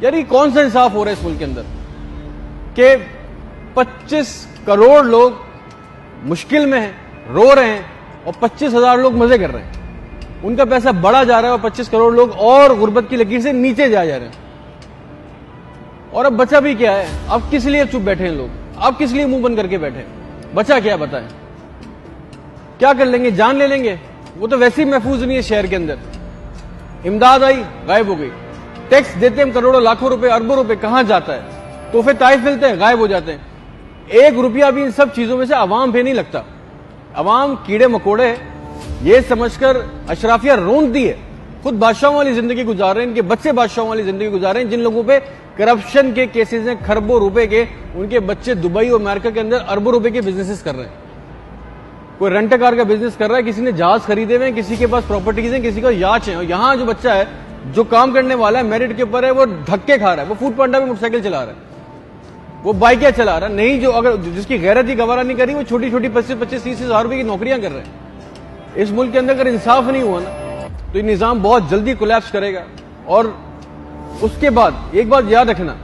यार ये कौन सा इंसाफ हो रहा है इस मुल्क के अंदर कि 25 करोड़ लोग मुश्किल में हैं, रो रहे हैं और 25,000 लोग मजे कर रहे हैं। उनका पैसा बढ़ा जा रहा है और 25 करोड़ लोग और गुर्बत की लकीर से नीचे जा रहे हैं। और अब बचा भी क्या है? अब किस लिए चुप बैठे हैं लोग? अब किस लिए मुंह बंद करके बैठे हैं? बचा क्या बताएं? क्या कर लेंगे? जान ले लेंगे? वो तो वैसे ही महफूज नहीं है शहर के अंदर। इमदाद आई, गायब हो गई। टैक्स देते हम करोड़ों लाखों रुपए, अरबों रुपए, कहां जाता है? तोहफे ताइफ मिलते हैं, गायब हो जाते हैं। 1 रुपया भी इन सब चीजों में से अवाम पे नहीं लगता। अवाम कीड़े मकोड़े ये समझकर अशराफिया रोंदती है। खुद बादशाहों वाली जिंदगी गुजार रहे हैं, इनके बच्चे बादशाहों वाली जिंदगी गुजार रहे हैं। जिन लोगों पे करप्शन के केसेस हैं, खरबों रुपए के, उनके बच्चे दुबई और अमेरिका के अंदर अरबों रुपए के बिजनेसेस कर रहे हैं। कोई रेंट कार का बिजनेस कर रहा है, किसी ने जहाज खरीदे हुए हैं, किसी के पास प्रॉपर्टीज हैं, किसी का याच है। और यहां जो बच्चा है जो काम करने वाला है, मेरिट के ऊपर है, वो धक्के खा रहा है। वो फूड पांडा में मोटरसाइकिल चला रहा है, वो बाइकें चला रहा है। नहीं, जो अगर जिसकी गैरत ही गवारा नहीं करी, वो छोटी छोटी 25-25-30 हजार रुपए की नौकरियां कर रहे हैं। इस मुल्क के अंदर अगर इंसाफ नहीं हुआ ना, तो ये निजाम बहुत जल्दी कोलैप्स करेगा। और उसके बाद एक बात याद रखना,